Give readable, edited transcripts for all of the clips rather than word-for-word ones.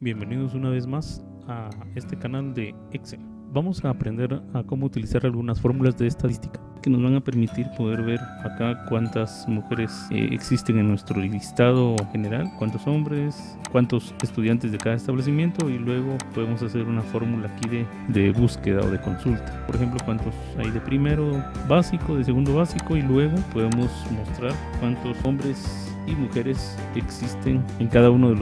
Bienvenidos una vez más a este canal de Excel. Vamos a aprender a cómo utilizar algunas fórmulas de estadística que nos van a permitir poder ver acá cuántas mujeres existen en nuestro listado general, cuántos hombres, cuántos estudiantes de cada establecimiento, y luego podemos hacer una fórmula aquí de búsqueda o de consulta. Por ejemplo, cuántos hay de primero básico, de segundo básico, y luego podemos mostrar cuántos hombres y mujeres existen en cada uno de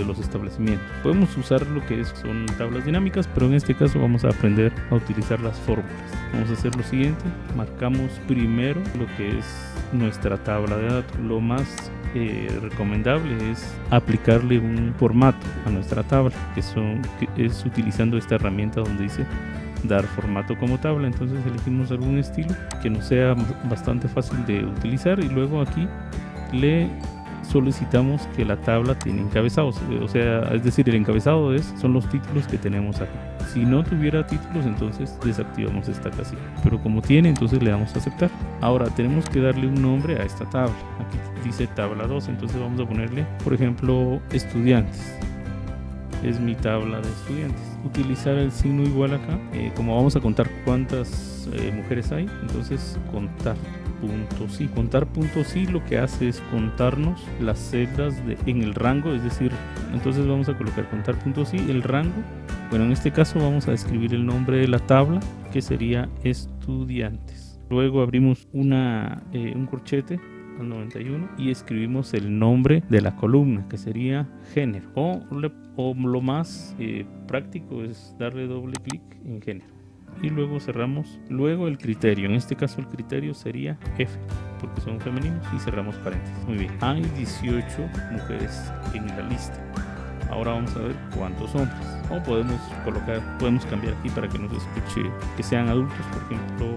los establecimientos. Podemos usar lo que son tablas dinámicas, pero en este caso vamos a aprender a utilizar las fórmulas. Vamos a hacer lo siguiente: marcamos primero lo que es nuestra tabla de datos. Lo más recomendable es aplicarle un formato a nuestra tabla, que es utilizando esta herramienta donde dice dar formato como tabla. Entonces elegimos algún estilo que nos sea bastante fácil de utilizar, y luego aquí le solicitamos que la tabla tiene encabezados, es decir, el encabezado son los títulos que tenemos aquí. Si no tuviera títulos, entonces desactivamos esta casilla, pero como tiene, entonces le damos a aceptar. Ahora tenemos que darle un nombre a esta tabla. Aquí dice tabla 2, entonces vamos a ponerle, por ejemplo, estudiantes. Es mi tabla de estudiantes. Utilizar el signo igual acá, como vamos a contar cuántas mujeres hay, entonces contar punto sí. Contar punto sí lo que hace es contarnos las celdas en el rango, es decir, entonces vamos a colocar contar punto sí, el rango. Bueno, en este caso vamos a escribir el nombre de la tabla, que sería estudiantes. Luego abrimos un corchete al 91 y escribimos el nombre de la columna, que sería género, o lo más práctico es darle doble clic en género, y luego cerramos. Luego el criterio, en este caso el criterio sería F, porque son femeninos, y cerramos paréntesis. Muy bien, hay 18 mujeres en la lista. Ahora vamos a ver cuántos hombres, o podemos cambiar aquí para que nos escuche que sean adultos, por ejemplo,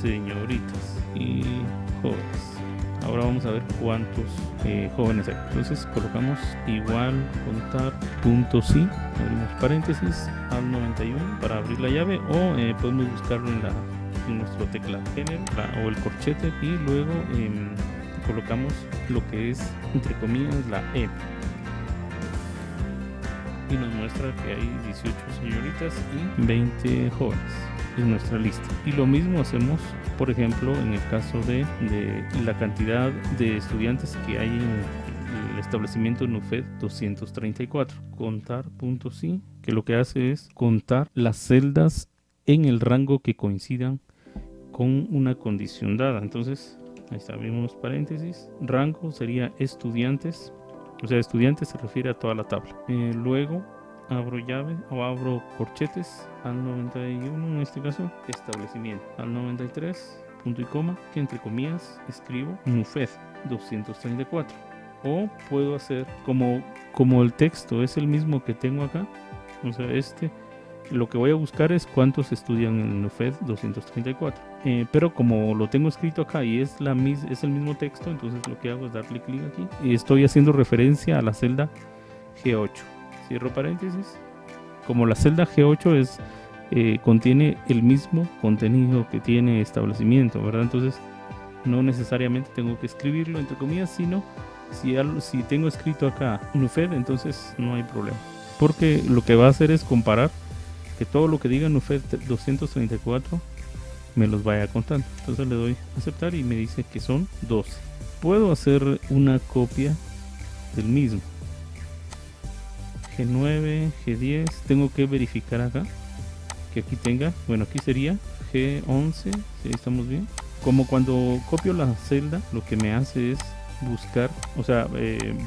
señoritas y jóvenes. Ahora vamos a ver cuántos jóvenes hay. Entonces colocamos igual contar punto sí, abrimos paréntesis al 91 para abrir la llave, o podemos buscarlo en nuestro teclado género o el corchete, y luego colocamos lo que es, entre comillas, la E, y nos muestra que hay 18 señoritas y 20 jóvenes en nuestra lista. Y lo mismo hacemos, por ejemplo, en el caso de la cantidad de estudiantes que hay en el establecimiento NUFED 234. Contar punto sí, que lo que hace es contar las celdas en el rango que coincidan con una condición dada. Entonces, ahí está, abrimos paréntesis. Rango sería estudiantes, o sea, estudiantes se refiere a toda la tabla. Luego abro llave o abro corchetes al 91, en este caso establecimiento, al 93, punto y coma, que entre comillas escribo NUFED 234. O puedo hacer como el texto es el mismo que tengo acá, o sea, lo que voy a buscar es cuántos estudian en el NUFED 234, pero como lo tengo escrito acá y es el mismo texto, entonces lo que hago es darle clic aquí y estoy haciendo referencia a la celda G8. Cierro paréntesis. Como la celda G8 contiene el mismo contenido que tiene establecimiento, ¿verdad? Entonces no necesariamente tengo que escribirlo entre comillas, sino si tengo escrito acá NUFED, entonces no hay problema, porque lo que va a hacer es comparar que todo lo que diga NUFED 234 me los vaya contando. Entonces le doy a aceptar y me dice que son 12. Puedo hacer una copia del mismo G9, G10. Tengo que verificar acá que aquí tenga, bueno, aquí sería G11, si estamos bien. Como cuando copio la celda, lo que me hace es buscar, o sea,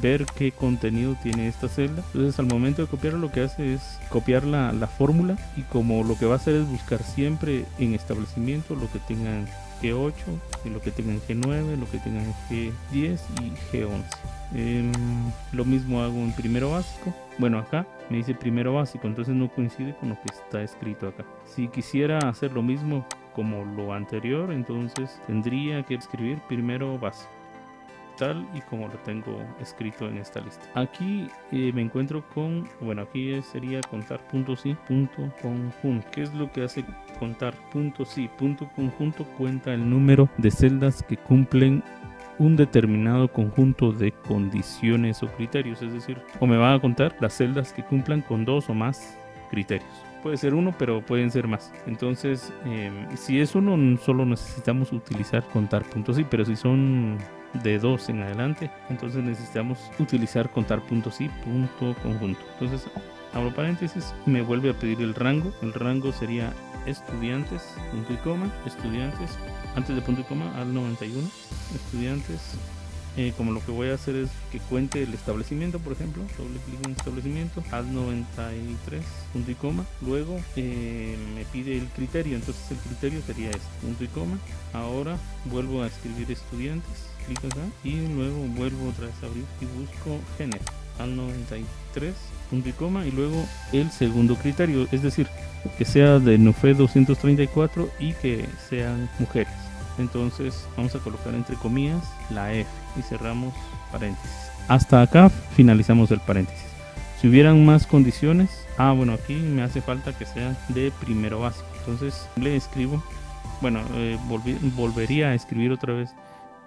ver qué contenido tiene esta celda. Entonces al momento de copiarlo, lo que hace es copiar la fórmula, y como lo que va a hacer es buscar siempre en establecimiento lo que tengan G8, y lo que tengan G9, lo que tengan G10 y G11. Lo mismo hago en primero básico. Bueno, acá me dice primero básico, entonces no coincide con lo que está escrito acá. Si quisiera hacer lo mismo como lo anterior, entonces tendría que escribir primero básico, tal y como lo tengo escrito en esta lista. Aquí me encuentro con, bueno, aquí sería contar punto sí, punto conjunto. ¿Qué es lo que hace contar punto sí? Punto conjunto cuenta el número de celdas que cumplen un determinado conjunto de condiciones o criterios, es decir, o me van a contar las celdas que cumplan con 2 o más criterios. Puede ser uno, pero pueden ser más. Entonces, si es uno, solo necesitamos utilizar contar puntos i, pero si son de 2 en adelante, entonces necesitamos utilizar contar puntos i, punto conjunto. Entonces, abro paréntesis, me vuelve a pedir el rango. El rango sería estudiantes, punto y coma, estudiantes, antes de punto y coma, al 91, estudiantes. Como lo que voy a hacer es que cuente el establecimiento, por ejemplo, doble clic en establecimiento, al 93, punto y coma, luego me pide el criterio, entonces el criterio sería este, punto y coma. Ahora vuelvo a escribir estudiantes, clic acá y luego vuelvo otra vez a abrir y busco género, al 93, punto y coma, y luego el segundo criterio, es decir, que sea de NUFE 234 y que sean mujeres. Entonces vamos a colocar entre comillas la F y cerramos paréntesis. Hasta acá finalizamos el paréntesis. Si hubieran más condiciones, bueno, aquí me hace falta que sea de primero básico. Entonces le escribo, bueno, volvería a escribir otra vez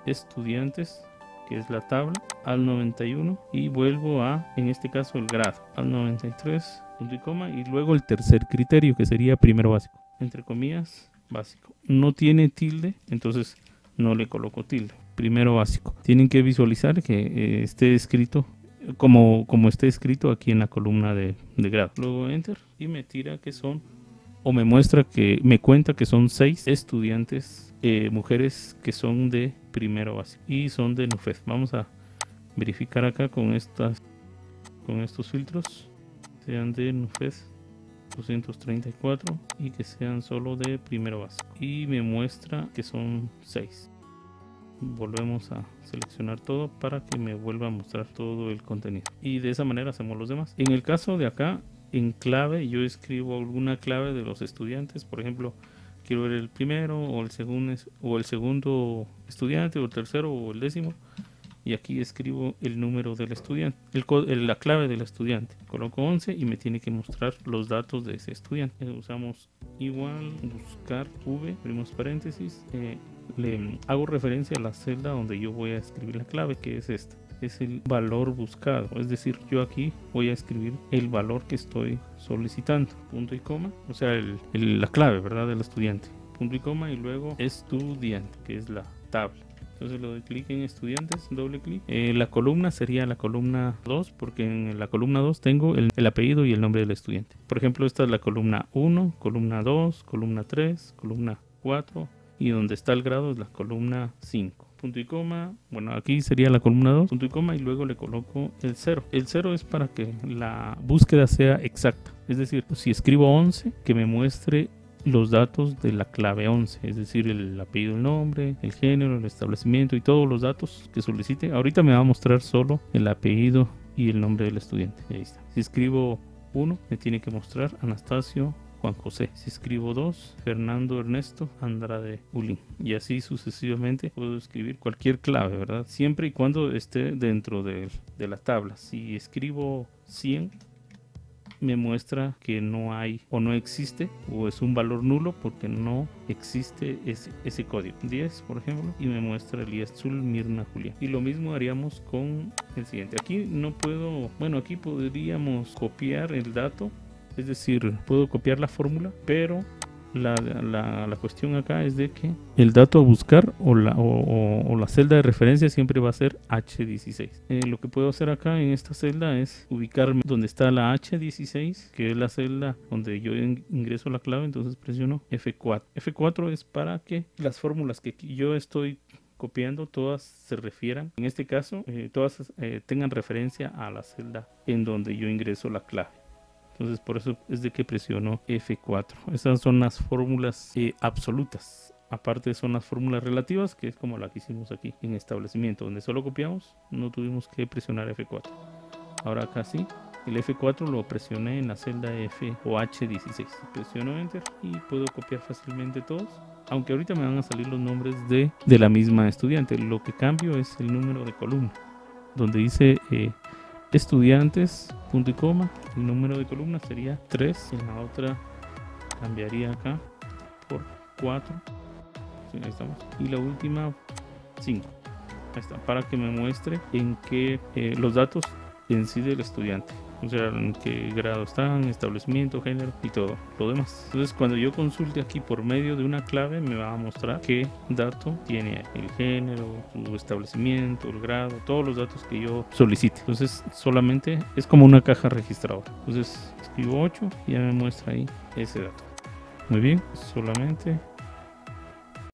estudiantes, que es la tabla, al 91 y vuelvo a, en este caso, el grado, al 93, punto y coma, y luego el tercer criterio, que sería primero básico, entre comillas, básico. No tiene tilde, entonces no le coloco tilde. Primero básico. Tienen que visualizar que esté escrito como esté escrito aquí en la columna de grado. Luego enter y me tira que son, o me muestra que me cuenta que son 6 estudiantes mujeres que son de primero básico y son de NUFED. Vamos a verificar acá con estos filtros, sean de NUFED 234 y que sean solo de primero básico, y me muestra que son 6. Volvemos a seleccionar todo para que me vuelva a mostrar todo el contenido, y de esa manera hacemos los demás. En el caso de acá, en clave, yo escribo alguna clave de los estudiantes, por ejemplo, quiero ver el primero o el segundo estudiante, o el tercero o el décimo, y aquí escribo el número del estudiante, la clave del estudiante. Coloco 11 y me tiene que mostrar los datos de ese estudiante. Usamos igual, buscar v, abrimos paréntesis, le hago referencia a la celda donde yo voy a escribir la clave, que es esta. Es el valor buscado, es decir, yo aquí voy a escribir el valor que estoy solicitando, punto y coma, o sea, la clave, ¿verdad?, del estudiante, punto y coma, y luego estudiante, que es la tabla. Entonces le doy clic en estudiantes, doble clic. La columna sería la columna 2, porque en la columna 2 tengo el apellido y el nombre del estudiante. Por ejemplo, esta es la columna 1, columna 2, columna 3, columna 4, y donde está el grado es la columna 5. Punto y coma, bueno, aquí sería la columna 2, punto y coma, y luego le coloco el 0. El 0 es para que la búsqueda sea exacta. Es decir, si escribo 11, que me muestre los datos de la clave 11, es decir, el apellido, el nombre, el género, el establecimiento y todos los datos que solicite. Ahorita me va a mostrar solo el apellido y el nombre del estudiante. Y ahí está. Si escribo 1, me tiene que mostrar Anastasio Juan José. Si escribo 2, Fernando Ernesto Andrade Ulín. Y así sucesivamente puedo escribir cualquier clave, ¿verdad? Siempre y cuando esté dentro de la tabla. Si escribo 100, me muestra que no hay o no existe, o es un valor nulo porque no existe ese código. 10, por ejemplo, y me muestra Elías Zul Mirna Julián. Y lo mismo haríamos con el siguiente. Aquí no puedo, bueno, aquí podríamos copiar el dato, es decir, puedo copiar la fórmula, pero la cuestión acá es de que el dato a buscar o la celda de referencia siempre va a ser H16. Lo que puedo hacer acá en esta celda es ubicarme donde está la H16, que es la celda donde yo ingreso la clave. Entonces presiono F4. F4 es para que las fórmulas que yo estoy copiando todas se refieran, en este caso todas tengan referencia a la celda en donde yo ingreso la clave. Entonces por eso es de que presiono F4. Esas son las fórmulas absolutas. Aparte son las fórmulas relativas, que es como la que hicimos aquí en establecimiento, donde solo copiamos, no tuvimos que presionar F4. Ahora acá sí, el F4 lo presioné en la celda F o H16. Presiono Enter y puedo copiar fácilmente todos. Aunque ahorita me van a salir los nombres de la misma estudiante. Lo que cambio es el número de columna, donde dice estudiantes, punto y coma, el número de columna sería 3, en la otra cambiaría acá por 4, sí, ahí estamos, y la última 5. Ahí está, para que me muestre en qué los datos en sí del estudiante. O sea, en qué grado están, establecimiento, género y todo lo demás. Entonces, cuando yo consulte aquí por medio de una clave, me va a mostrar qué dato tiene el género, su establecimiento, el grado, todos los datos que yo solicite. Entonces, solamente es como una caja registradora. Entonces, escribo 8 y ya me muestra ahí ese dato. Muy bien, solamente